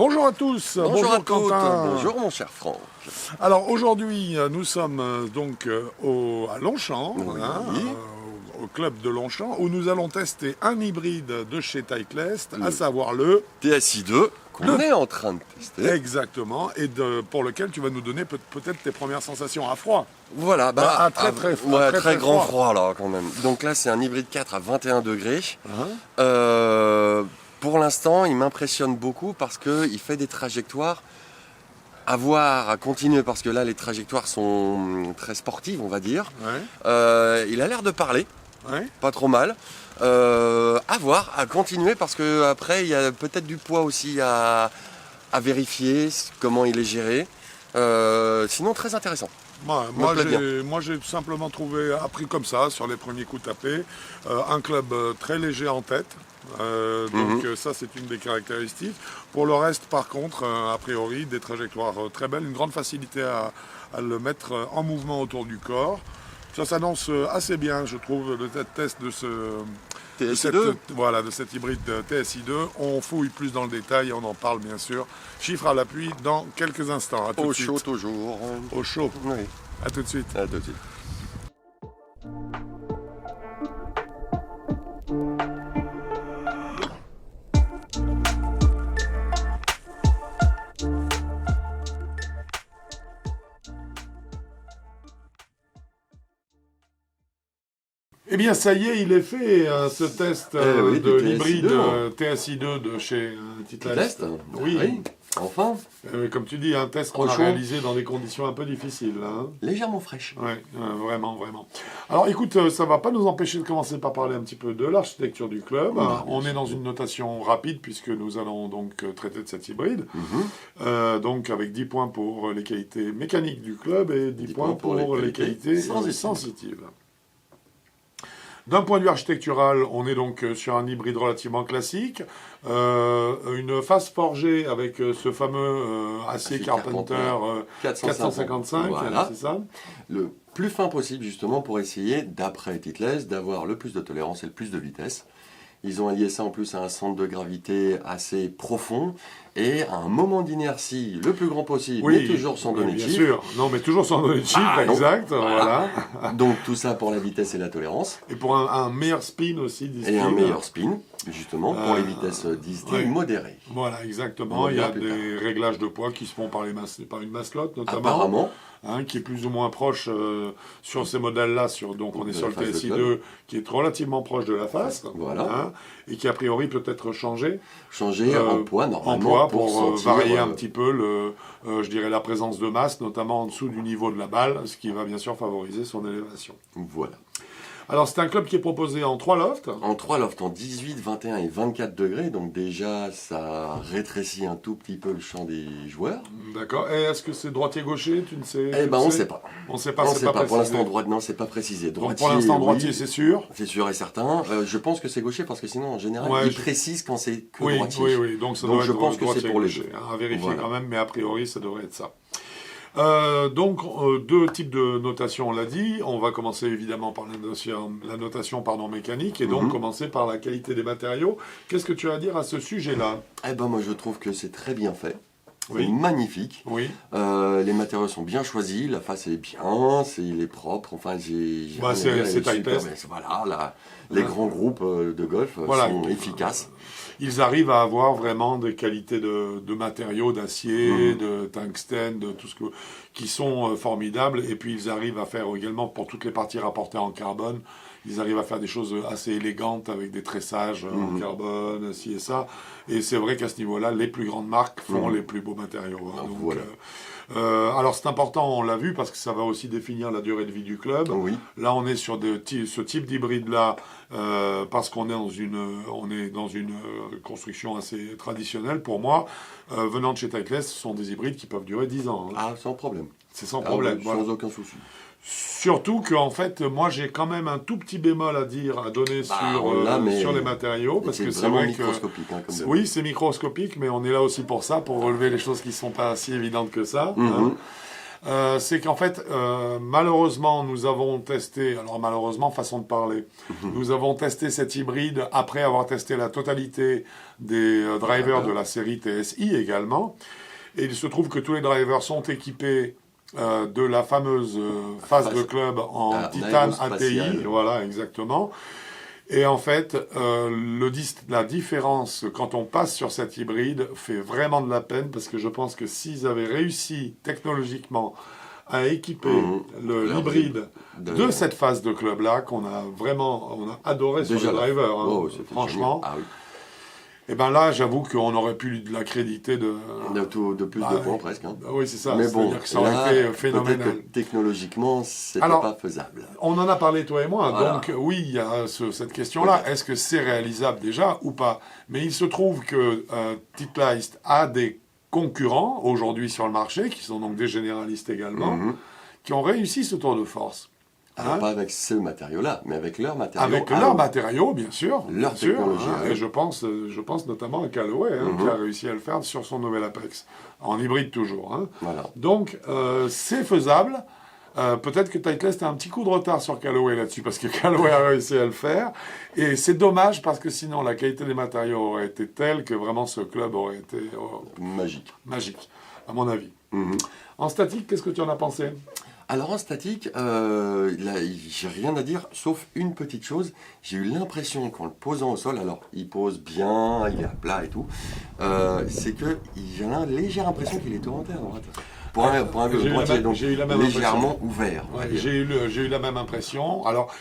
Bonjour à tous, Bonjour à toutes, Quentin. bonjour mon cher Franck. Alors aujourd'hui, nous sommes à Longchamp, Oui. au club de Longchamp, où nous allons tester un hybride de chez Titleist, à Le savoir le... TSI 2 qu'on est en train de tester. Exactement, et pour lequel tu vas nous donner peut-être tes premières sensations à froid. Voilà, À très grand froid. froid là quand même. Donc là c'est un hybride 4 à 21 degrés. Pour l'instant il m'impressionne beaucoup parce qu'il fait des trajectoires à voir, à continuer, parce que là les trajectoires sont très sportives on va dire. Ouais. Il a l'air de parler, Ouais. pas trop mal. À voir, à continuer, parce que après il y a peut-être du poids aussi à vérifier, comment il est géré. Sinon très intéressant. Moi j'ai tout simplement appris comme ça, sur les premiers coups tapés, un club très léger en tête. Ça c'est une des caractéristiques. Pour le reste par contre, a priori des trajectoires très belles, une grande facilité à le mettre en mouvement autour du corps. Ça s'annonce assez bien, je trouve, le test de cet hybride TSI 2. On fouille plus dans le détail et on en parle bien sûr. Chiffres à l'appui dans quelques instants. À tout de suite. Au chaud toujours. Au chaud. Oui. À tout de suite. À tout de suite. Eh bien, ça y est, il est fait, ce test oui, de du l'hybride TSI 2. TSI 2 de chez Titleist. Oui. Enfin. Comme tu dis, un test qu'on a réalisé dans des conditions un peu difficiles. Hein. Légèrement fraîche. Oui, vraiment, vraiment. Alors écoute, ça ne va pas nous empêcher de commencer par parler un petit peu de l'architecture du club. On est dans une notation rapide puisque nous allons donc traiter de cet hybride. Donc avec 10 points pour les qualités mécaniques du club et 10 points pour les qualités sensitives. D'un point de vue architectural, on est donc sur un hybride relativement classique, une face forgée avec ce fameux acier Carpenter 455, voilà. c'est ça ? Le plus fin possible justement pour essayer, d'après Titleist, d'avoir le plus de tolérance et le plus de vitesse. Ils ont allié ça en plus à un centre de gravité assez profond et à un moment d'inertie le plus grand possible, mais toujours sans donner de chiffre. Bien sûr, non mais toujours sans donner de chiffre, exact, voilà. Donc tout ça pour la vitesse et la tolérance. Et pour un meilleur spin aussi. Et un meilleur spin, justement, pour les vitesses modérées. Voilà, exactement. Il y a des réglages de poids qui se font par une mascotte notamment. Apparemment. Qui est plus ou moins proche sur ces modèles-là. Donc on est sur le TSI 2 qui est relativement proche de la face. Voilà. Et qui a priori peut être changé. Changé en poids, normalement. En poids pour varier un petit peu, je dirais, la présence de masse, notamment en dessous du niveau de la balle, ce qui va bien sûr favoriser son élévation. Voilà. Alors c'est un club qui est proposé en 3 lofts. En 3 lofts, en 18, 21 et 24 degrés. Donc déjà, ça rétrécit un tout petit peu le champ des joueurs. D'accord. Et est-ce que c'est droitier-gaucher? Tu ne sais? Eh ben, on ne sait pas. On ne sait pas, c'est pas précisé. Pour l'instant, non, c'est pas précisé. Donc pour l'instant, droitier, c'est sûr? C'est sûr et certain. Je pense que c'est gaucher parce que sinon, en général, ils précisent quand c'est que droitier. Oui. Donc ça doit je être pense que c'est pour les jeux. À vérifier quand même, mais a priori, ça devrait être ça. Deux types de notation, on l'a dit. On va commencer évidemment par la notation mécanique et donc commencer par la qualité des matériaux. Qu'est-ce que tu as à dire à ce sujet-là? Eh ben moi je trouve que c'est très bien fait. Oui. C'est magnifique. Oui. Les matériaux sont bien choisis, la face est bien, il est propre. Enfin, c'est Titleist. Voilà, les grands groupes de golf sont efficaces. Ils arrivent à avoir vraiment des qualités de matériaux, d'acier, de tungstène, de tout qui sont formidables. Et puis ils arrivent à faire également, pour toutes les parties rapportées en carbone, ils arrivent à faire des choses assez élégantes avec des tressages en carbone, ci et ça. Et c'est vrai qu'à ce niveau-là, les plus grandes marques font les plus beaux matériaux. Donc, voilà. Alors c'est important, on l'a vu, parce que ça va aussi définir la durée de vie du club. Oui. Là, on est sur ce type d'hybride-là, parce qu'on est dans une construction assez traditionnelle. Pour moi, venant de chez Titleist, ce sont des hybrides qui peuvent durer 10 ans. Ah, sans problème. C'est sans problème. Sans aucun souci. Surtout qu'en fait, moi j'ai quand même un tout petit bémol à donner sur les matériaux, parce que c'est vrai microscopique, que oui, c'est microscopique, mais on est là aussi pour ça, pour relever les choses qui ne sont pas si évidentes que ça. C'est qu'en fait, malheureusement, nous avons testé, alors malheureusement, façon de parler, nous avons testé cet hybride après avoir testé la totalité des drivers de la série TSI également. Et il se trouve que tous les drivers sont équipés de la fameuse phase de club en titane ATI. Voilà, exactement. Et en fait, la différence, quand on passe sur cet hybride, fait vraiment de la peine, parce que je pense que s'ils avaient réussi technologiquement à équiper l'hybride de cette phase de club-là, on a adoré sur le driver, hein, franchement. Ah, oui. Et bien là, j'avoue qu'on aurait pu l'accréditer de plus de points presque. Hein. Oui, c'est ça. Mais bon, que ça aurait été phénoménal. Peut-être que technologiquement, c'était pas faisable. On en a parlé, toi et moi. Voilà. Donc oui, il y a cette question-là. Est-ce que c'est réalisable déjà ou pas? Mais il se trouve que Titleist a des concurrents aujourd'hui sur le marché, qui sont donc des généralistes également, qui ont réussi ce tour de force. Alors, pas avec ce matériau-là, mais avec leurs matériaux. Avec leurs matériaux, bien sûr. Leur technologie. Et je pense notamment à Callaway, qui a réussi à le faire sur son nouvel Apex. En hybride toujours. Hein. Voilà. Donc, c'est faisable. Peut-être que Titleist a un petit coup de retard sur Callaway là-dessus, parce que Callaway a réussi à le faire. Et c'est dommage, parce que sinon, la qualité des matériaux aurait été telle que vraiment ce club aurait été... magique. Magique, à mon avis. En statique, qu'est-ce que tu en as pensé ? Alors en statique, j'ai rien à dire, sauf une petite chose. J'ai eu l'impression qu'en le posant au sol, alors il pose bien, il est à plat et tout, c'est que j'ai une légère impression qu'il est orienté à droite. Pour un droitier, donc j'ai eu la même légèrement ouvert. Ouais, j'ai eu la même impression. Alors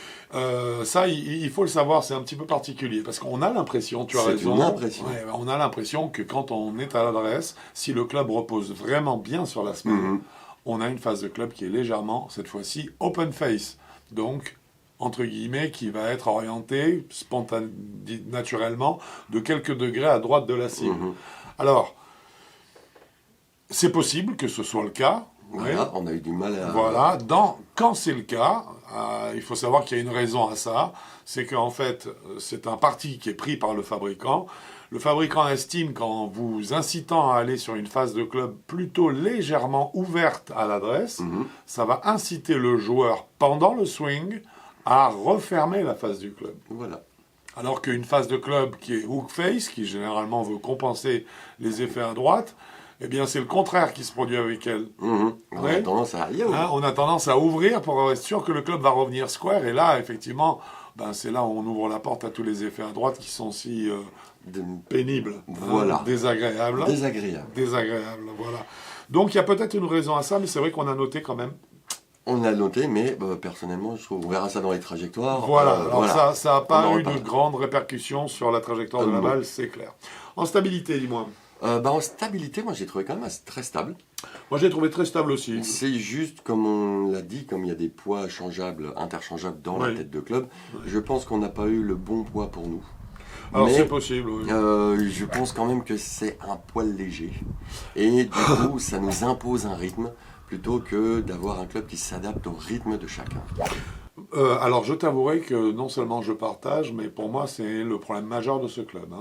ça, il faut le savoir, c'est un petit peu particulier, parce qu'on a l'impression, tu as raison, une impression. Ouais, on a l'impression que quand on est à l'adresse, si le club repose vraiment bien sur la semelle, on a une phase de club qui est légèrement, cette fois-ci, open face. Donc, entre guillemets, qui va être orientée naturellement de quelques degrés à droite de la cible. Alors, c'est possible que ce soit le cas. Voilà, on a eu du mal à... Voilà, quand c'est le cas, il faut savoir qu'il y a une raison à ça. C'est qu'en fait, c'est un parti qui est pris par le fabricant. Le fabricant estime qu'en vous incitant à aller sur une phase de club plutôt légèrement ouverte à l'adresse, ça va inciter le joueur pendant le swing à refermer la phase du club. Voilà. Alors qu'une phase de club qui est hook face, qui généralement veut compenser les effets à droite, eh bien c'est le contraire qui se produit avec elle. On a tendance à on a tendance à ouvrir pour être sûr que le club va revenir square. Et là, effectivement, c'est là où on ouvre la porte à tous les effets à droite qui sont si... pénible, voilà. Désagréable, voilà. Donc il y a peut-être une raison à ça, mais c'est vrai qu'on a noté quand même. On a noté, mais personnellement, je trouve, on verra ça dans les trajectoires. Voilà, alors ça n'a pas eu de grande répercussion sur la trajectoire de la balle, c'est clair. En stabilité, dis-moi. En stabilité, moi j'ai trouvé quand même très stable. Moi j'ai trouvé très stable aussi. C'est juste, comme on l'a dit, comme il y a des poids interchangeables dans la tête de club, je pense qu'on n'a pas eu le bon poids pour nous. Alors c'est possible, oui. Je pense quand même que c'est un poil léger. Et du coup, ça nous impose un rythme plutôt que d'avoir un club qui s'adapte au rythme de chacun. Alors je t'avouerai que non seulement je partage, mais pour moi c'est le problème majeur de ce club.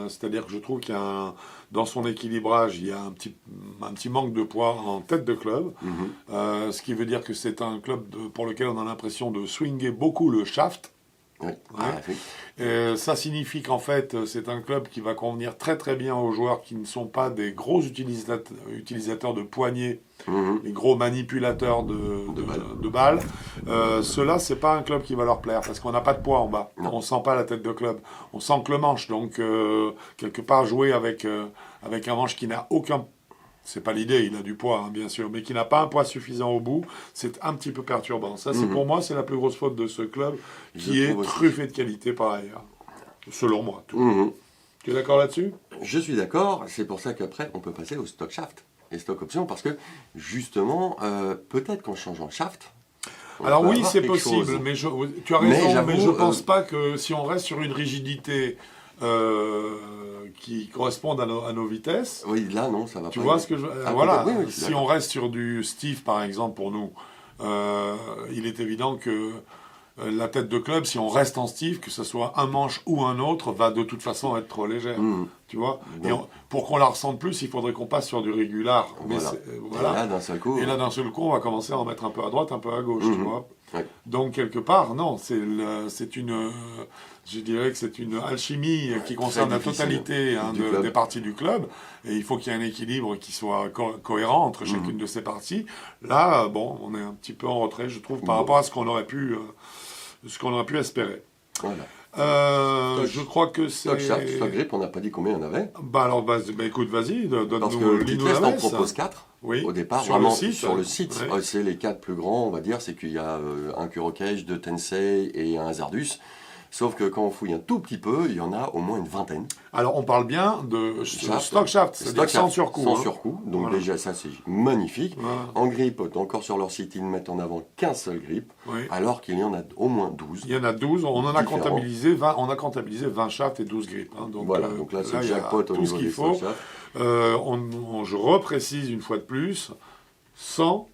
C'est-à-dire que je trouve qu'il y a dans son équilibrage, il y a un petit manque de poids en tête de club. Ce qui veut dire que c'est un club pour lequel on a l'impression de swinger beaucoup le shaft. Oui. Ça signifie qu'en fait, c'est un club qui va convenir très très bien aux joueurs qui ne sont pas des gros utilisateurs de poignées, les gros manipulateurs de balles. Ceux-là, c'est pas un club qui va leur plaire parce qu'on n'a pas de poids en bas. Non. On sent pas la tête de club. On sent que le manche. Donc, quelque part, jouer avec un manche qui n'a aucun... C'est pas l'idée, il a du poids, bien sûr, mais qui n'a pas un poids suffisant au bout, c'est un petit peu perturbant. Ça, c'est pour moi, c'est la plus grosse faute de ce club, qui est truffé de qualité par ailleurs. Selon moi. Tu es d'accord là-dessus ? Je suis d'accord, c'est pour ça qu'après, on peut passer au stock shaft et stock option, parce que, justement, peut-être qu'en changeant le shaft... Alors oui, c'est possible, mais tu as raison, mais je pense pas que si on reste sur une rigidité... qui correspondent à nos vitesses. Oui, là, non, ça va pas. Tu vois ce que je... voilà, si on reste sur du stiff, par exemple, pour nous, il est évident que la tête de club, si on reste en Steve, que ce soit un manche ou un autre, va de toute façon être trop légère. Tu vois. Et pour qu'on la ressente plus, il faudrait qu'on passe sur du régular. Voilà. Et là, d'un seul coup, on va commencer à en mettre un peu à droite, un peu à gauche, tu vois. Ouais. Donc, quelque part, non, je dirais que c'est une alchimie qui concerne la totalité des parties du club. Et il faut qu'il y ait un équilibre qui soit cohérent entre chacune de ces parties. Là, bon, on est un petit peu en retrait, je trouve, par rapport à ce qu'on aurait pu espérer. Voilà. Je crois que c'est... Stock grip, on n'a pas dit combien il y en avait. Alors, écoute, vas-y, donne-nous parce que Titleist en propose 4. Oui, au départ, sur vraiment, le site. sur le site, Ouais. c'est les 4 plus grands, on va dire, c'est qu'il y a un Kurokage, 2 Tensei et un Zardus. Sauf que quand on fouille un tout petit peu, il y en a au moins une vingtaine. Alors, on parle bien de stock shaft, c'est-à-dire sans surcoût. Sans surcoût, donc voilà. Déjà ça c'est magnifique. Voilà. En grip, encore sur leur site, ils ne mettent en avant qu'un seul grip, Oui. alors qu'il y en a au moins 12. Il y en a 12, on en a comptabilisé 20, on a comptabilisé 20 shafts et 12 grips. Hein, donc, voilà, donc là c'est jackpot au niveau des stock shafts. Je reprécise une fois de plus, sans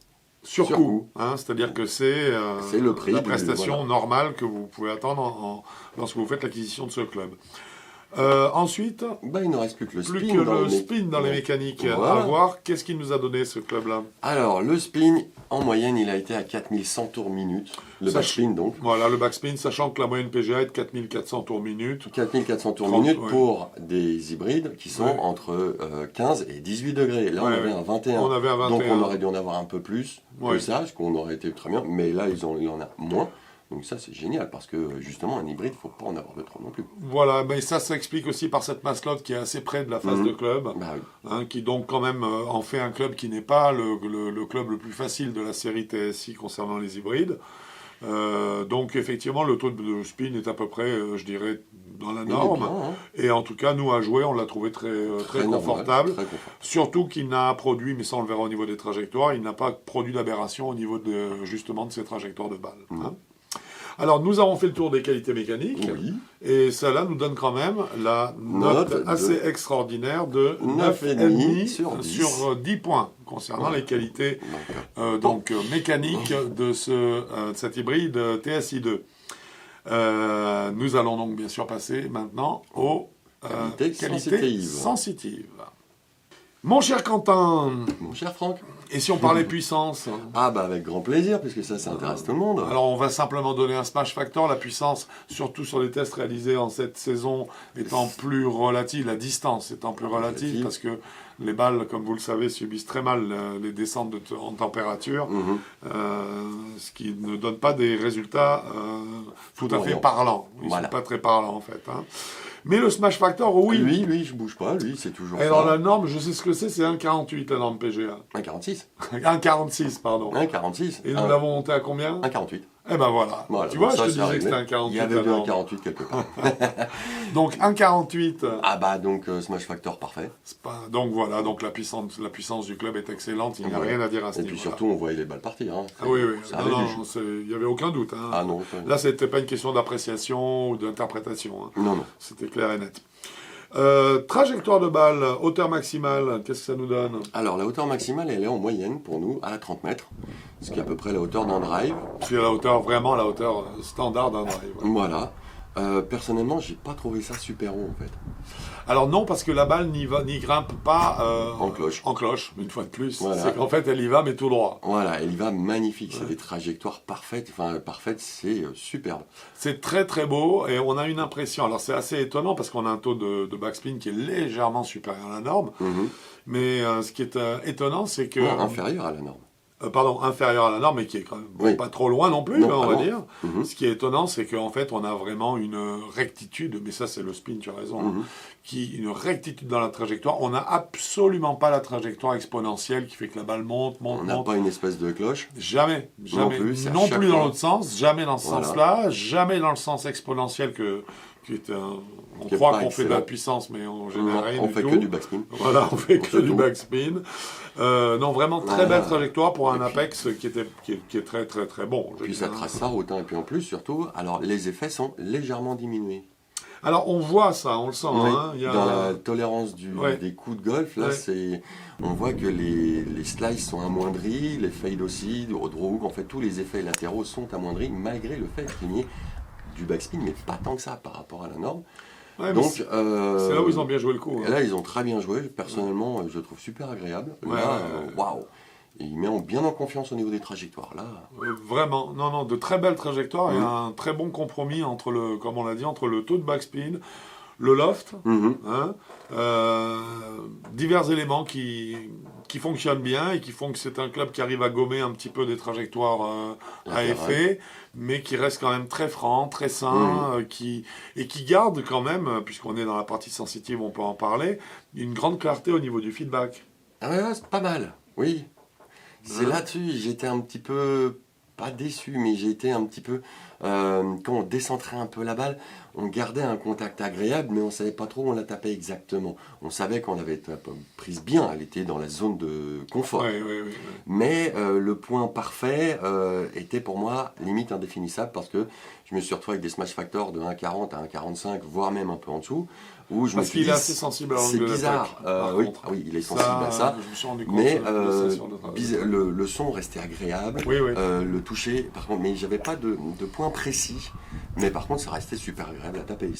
surcoût. Hein, c'est-à-dire que c'est le prix la prestation normale que vous pouvez attendre lorsque vous faites l'acquisition de ce club. Ensuite, il ne reste plus que le spin dans les mécaniques. Voilà. À voir, qu'est-ce qu'il nous a donné ce club-là? Alors, le spin, en moyenne, il a été à 4100 tours minute. Le backspin, donc. Voilà, le backspin, sachant que la moyenne PGA est de 4400 tours minute. 4400 tours minute pour des hybrides qui sont entre 15 et 18 degrés. Là, on avait un 21. On avait un 21. Donc, on aurait dû en avoir un peu plus que ça, parce qu'on aurait été très bien. Mais là, il en a moins. Donc ça, c'est génial, parce que justement, un hybride, il ne faut pas en avoir de trop non plus. Voilà, mais ça s'explique aussi par cette mascotte qui est assez près de la face de club, qui donc quand même en fait un club qui n'est pas le club le plus facile de la série TSI concernant les hybrides. Donc effectivement, le taux de spin est à peu près, je dirais, dans la norme. Bien, hein. Et en tout cas, nous, à jouer, on l'a trouvé très confortable. Normal, très Surtout qu'il n'a produit, mais ça on le verra au niveau des trajectoires, il n'a pas produit d'aberration au niveau justement de ses trajectoires de balles. Hein. Alors, nous avons fait le tour des qualités mécaniques, et cela nous donne quand même la note assez extraordinaire de 9,5 sur 10 points concernant les qualités mécaniques de cet hybride TSI2. Nous allons donc bien sûr passer maintenant aux qualités sensitives. Mon cher Quentin. Mon cher Franck. Et si on parlait puissance? Avec grand plaisir, puisque ça intéresse tout le monde. Alors on va simplement donner un smash factor. La puissance, surtout sur les tests réalisés en cette saison, étant plus relative, la distance étant plus relative, parce que les balles, comme vous le savez, subissent très mal les descentes en température, ce qui ne donne pas des résultats tout à fait parlants. Ils ne sont pas très parlants en fait. Hein. Mais le smash factor, oui. Lui, je bouge pas, lui, c'est toujours ça. Alors la norme, je sais ce que c'est 1,48 la norme PGA. 1,46. 1,46, pardon. 1,46. Et nous l'avons monté à combien? 1,48. Eh ben voilà. Tu vois, je te disais que c'était 1,48. Il y avait 1,48 quelque part. Donc 1,48. Donc smash factor parfait. Donc voilà, donc la puissance du club est excellente, il n'y a rien à dire à ce niveau. Et puis surtout, on voyait les balles partir. Hein. Oui. Il n'y avait aucun doute. Hein. Non. Là, c'était pas une question d'appréciation ou d'interprétation. Hein. Non. C'était clair et net. Trajectoire de balle, hauteur maximale, qu'est-ce que ça nous donne? Alors la hauteur maximale, elle est en moyenne pour nous à 30 mètres, ce qui est à peu près la hauteur d'un drive. C'est la hauteur standard d'un drive. Voilà. Personnellement, j'ai pas trouvé ça super haut en fait. Alors non, parce que la balle n'y grimpe pas en cloche, une fois de plus. Voilà. C'est qu'en fait, elle y va, mais tout droit. Voilà, elle y va magnifique. C'est des trajectoires parfaites. C'est superbe. C'est très très beau et on a une impression. Alors c'est assez étonnant parce qu'on a un taux de backspin qui est légèrement supérieur à la norme. Mais ce qui est étonnant, c'est que... Non, inférieur à la norme. Inférieur à la norme, mais qui est quand même pas trop loin non plus, on va dire. Ce qui est étonnant, c'est qu'en fait, on a vraiment une rectitude, mais ça c'est le spin, tu as raison, une rectitude dans la trajectoire. On n'a absolument pas la trajectoire exponentielle qui fait que la balle monte. On n'a pas une espèce de cloche. Jamais. Non plus dans l'autre sens, jamais dans ce sens-là, jamais dans le sens exponentiel qui est on croit qu'on fait de la puissance, mais on génère rien du tout. On fait que du backspin. Voilà, on fait que du backspin. Non, vraiment très belle trajectoire pour un Apex qui est très très très bon. Puis ça trace sa route, et puis en plus surtout, alors les effets sont légèrement diminués. Alors, on voit ça, on le sent. Oui, Hein. Il y a... dans la tolérance Ouais. des coups de golf, là, Ouais. on voit que les slices sont amoindris, les fades aussi, au draw hook, en fait, tous les effets latéraux sont amoindris, malgré le fait qu'il y ait du backspin, mais pas tant que ça par rapport à la norme. Ouais, mais Donc, c'est là où ils ont bien joué le coup. Hein. là, ils ont très bien joué. Personnellement, je le trouve super agréable. Ouais, Là, ouais. waouh! Et il met bien en confiance au niveau des trajectoires. Là, Vraiment, non, non, de très belles trajectoires et Mhm. un très bon compromis entre le, comme on l'a dit, entre le taux de backspin, le loft, Mhm. hein, divers éléments qui fonctionnent bien et qui font que c'est un club qui arrive à gommer un petit peu des trajectoires à Latérales. effet, mais qui reste quand même très franc, très sain, Mhm. et qui garde quand même, puisqu'on est dans la partie sensitive, on peut en parler, une grande clarté au niveau du feedback. Ah ouais, ouais, c'est pas mal. Oui. C'est Hein. là-dessus, j'étais un petit peu, pas déçu, mais j'ai été un petit peu, quand on décentrait un peu la balle, on gardait un contact agréable, mais on savait pas trop où on la tapait exactement. On savait qu'on l'avait prise bien, elle était dans la zone de confort. Ouais, ouais, ouais, ouais. Mais le point parfait était pour moi limite indéfinissable parce que je me suis retrouvé avec des smash factors de 1,40 à 1,45, voire même un peu en dessous, où je me Parce suis qu'il dit, est assez sensible à c'est l'angle bizarre. d'attaque, par Oui, contre. ah oui, il est sensible à ça. Je me suis rendu compte Mais sur la session de travail. le son restait agréable, Oui, oui. le toucher, par contre, mais j'avais pas de point précis. Mais par contre, ça restait super agréable à taper.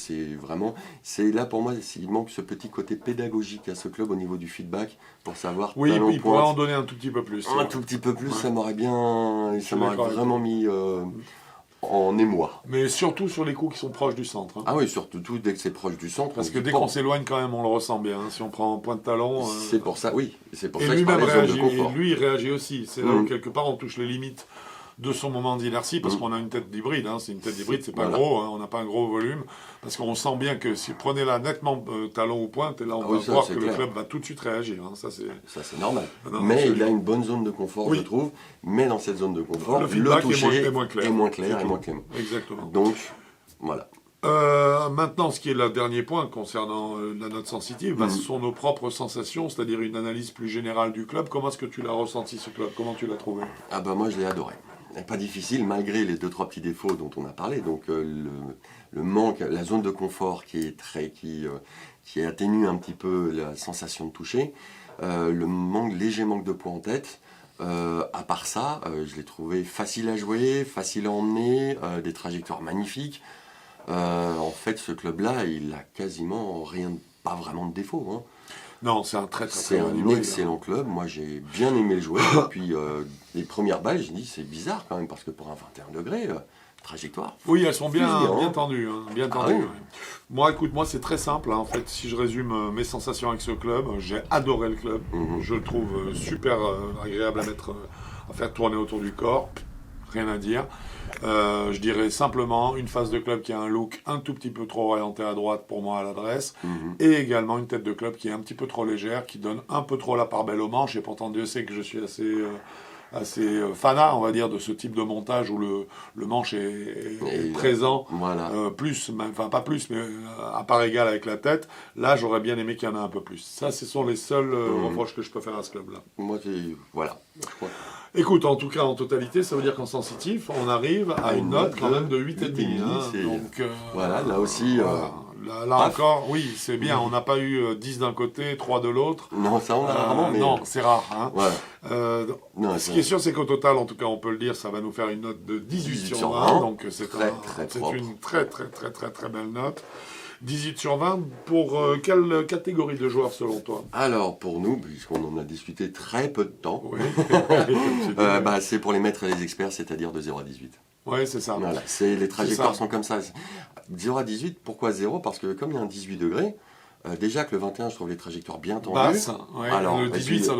C'est là pour moi, il manque ce petit côté pédagogique à ce club au niveau du feedback pour savoir Oui, talent il pourrait en pointe. donner un tout petit peu plus. Un tout petit peu plus, Ouais. ça m'aurait suis ça m'aurait d'accord avec vraiment mis en émoi. Mais surtout sur les coups qui sont proches du centre. Hein. Ah oui, surtout dès que c'est proche du centre. Parce on que dit dès pas. qu'on s'éloigne, quand même, on le ressent bien. Hein. Si on prend un point de talon. C'est pour ça, oui, c'est pour Et ça que je lui-même parlais de zone réagit. de Et confort. lui, il réagit aussi. C'est là où, Mhm. quelque part, on touche les limites de son moment d'inertie, parce Mhm. qu'on a une tête d'hybride. Hein. C'est une tête d'hybride, c'est pas Voilà. gros. Hein. On n'a pas un gros volume. Parce qu'on sent bien que si prenez là nettement talon ou pointe, et là, on Ah va oui, ça, voir c'est que clair. le club va tout de suite réagir. Hein. Ça, c'est... Ça, c'est normal. Non, Mais il absolument. a une bonne zone de confort, Oui. je trouve. Mais dans cette zone de confort, Le le feedback toucher est moins clair. est moins clair C'est et tout. moins clément. Exactement. Donc, voilà. Maintenant, ce qui est le dernier point concernant la note sensitive, bah, ce sont nos propres sensations, c'est-à-dire une analyse plus générale du club. Comment est-ce que tu l'as ressenti, ce club? Comment tu l'as trouvé? Ah bah moi, je l'ai adoré. Et pas difficile, malgré les 2-3 petits défauts dont on a parlé. Donc, le manque, la zone de confort qui atténue un petit peu la sensation de toucher. Léger manque de poids en tête. À part ça, je l'ai trouvé facile à jouer, facile à emmener, des trajectoires magnifiques. En fait, ce club-là, il a quasiment rien, pas vraiment de défaut. Hein. Non, c'est un très très C'est très bon un niveau, excellent club. Moi, j'ai bien aimé le jouer. Et puis, les premières balles, j'ai dit, c'est bizarre quand même, parce que pour un 21 degrés, trajectoire. Oui, elles sont bien, Fusillant. bien tendues. Hein, bien Ah tendues, oui. ouais. Moi, écoute, moi, c'est très simple. Hein, en fait, si je résume mes sensations avec ce club, j'ai adoré le club. Mhm. Je le trouve super agréable à mettre, à faire tourner autour du corps. Rien à dire. Je dirais simplement une face de club qui a un look un tout petit peu trop orienté à droite pour moi à l'adresse, et également une tête de club qui est un petit peu trop légère, qui donne un peu trop la part belle au manche, et pourtant Dieu sait que je suis assez fanat, on va dire, de ce type de montage où le manche est présent, Voilà. plus, enfin pas plus, mais à part égale avec la tête. Là, j'aurais bien aimé qu'il y en ait un peu plus. Ça, ce sont les seuls reproches que je peux faire à ce club-là. Moi, voilà. Je crois. Écoute, en tout cas, en totalité, ça veut dire qu'en sensitif, on arrive à une note quand même de 8,5. 8,5, Hein. c'est- Donc, Voilà, là aussi. voilà. Là paf. encore, oui, c'est bien. On n'a pas eu 10 d'un côté, 3 de l'autre. Non, ça, on a rarement, mais. Non, c'est rare. Hein. Voilà. Non, Ce qui est sûr, c'est qu'au total, en tout cas, on peut le dire, ça va nous faire une note de 18 sur 20. Donc, c'est Très, très c'est propre. une très, très, très, très, très belle note. 18 sur 20, pour quelle catégorie de joueurs, selon toi? Alors, pour nous, puisqu'on en a discuté très peu de temps, Oui, c'est pour les maîtres et les experts, c'est-à-dire de 0 à 18. ouais, c'est ça. Voilà, les trajectoires ça. sont comme ça. 0 à 18, pourquoi 0? Parce que comme il y a un 18 degrés, déjà que le 21, je trouve les trajectoires bien tendues. Basse, ouais. Alors, Le et 18, puis, ça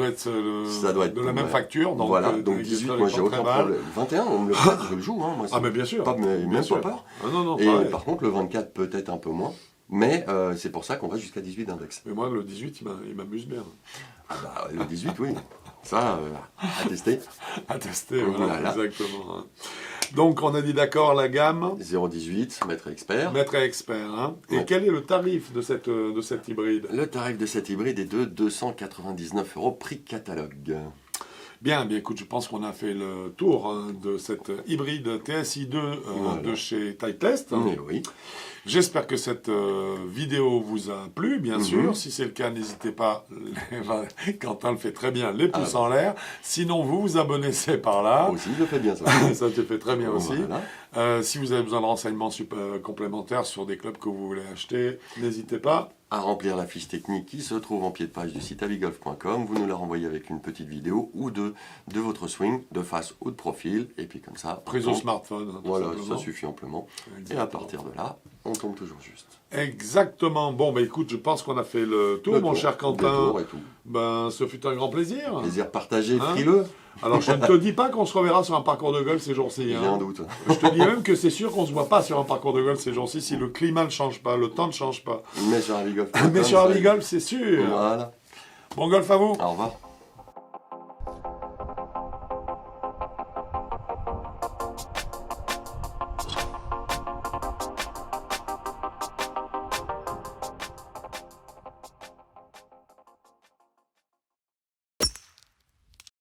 doit être, de la même facture. Donc, voilà, donc avec des 18, moi j'ai trajectoires aucun très problème. 21, on me le prête, je le joue. Hein, moi, Ah, mais bien sûr. pas, Bien même sûr. pas peur. Ah, non, non, Et pareil. par contre, le 24, peut-être un peu moins. Mais c'est pour ça qu'on va jusqu'à 18 d'index. Mais moi, le 18, il m'amuse bien. Ah bah, le 18, oui. Ça, à tester. À tester, voilà, Voilà. exactement. Hein. Donc, on a dit d'accord, la gamme, 0,18, maître et expert. maître et expert. Hein. Et Ouais. quel est le tarif de cette hybride? Le tarif de cet hybride est de 299 € prix catalogue. Bien, écoute, je pense qu'on a fait le tour de cette hybride TSI2 Voilà. de chez Titleist. Mais oui. J'espère que cette vidéo vous a plu, bien sûr. Si c'est le cas, n'hésitez pas, Quentin le fait très bien, les pouces en l'air. Sinon, vous vous abonnez, c'est par là. Aussi, je fais bien ça. Ça te fait très bien aussi. Voilà. Si vous avez besoin de renseignements complémentaires sur des clubs que vous voulez acheter, n'hésitez pas. À remplir la fiche technique qui se trouve en pied de page du site avigolf.com. Vous nous la renvoyez avec une petite vidéo ou deux de votre swing, de face ou de profil. Et puis comme ça... Prise au smartphone. Voilà, ça suffit amplement. Exactement. Et à partir de là, on tombe toujours juste. Exactement. Bon, écoute, je pense qu'on a fait le tour, mon cher Quentin. Et tout. Ce fut un grand plaisir. Plaisir partagé, frileux. Alors, je ne te dis pas qu'on se reverra sur un parcours de golf ces jours-ci. J'ai un doute. Je te dis même que c'est sûr qu'on ne se voit pas sur un parcours de golf ces jours-ci si le climat ne change pas, le temps ne change pas. Mais sur Avigolf. Mais sur Avigolf, c'est sûr. Voilà. Bon golf à vous. Au revoir.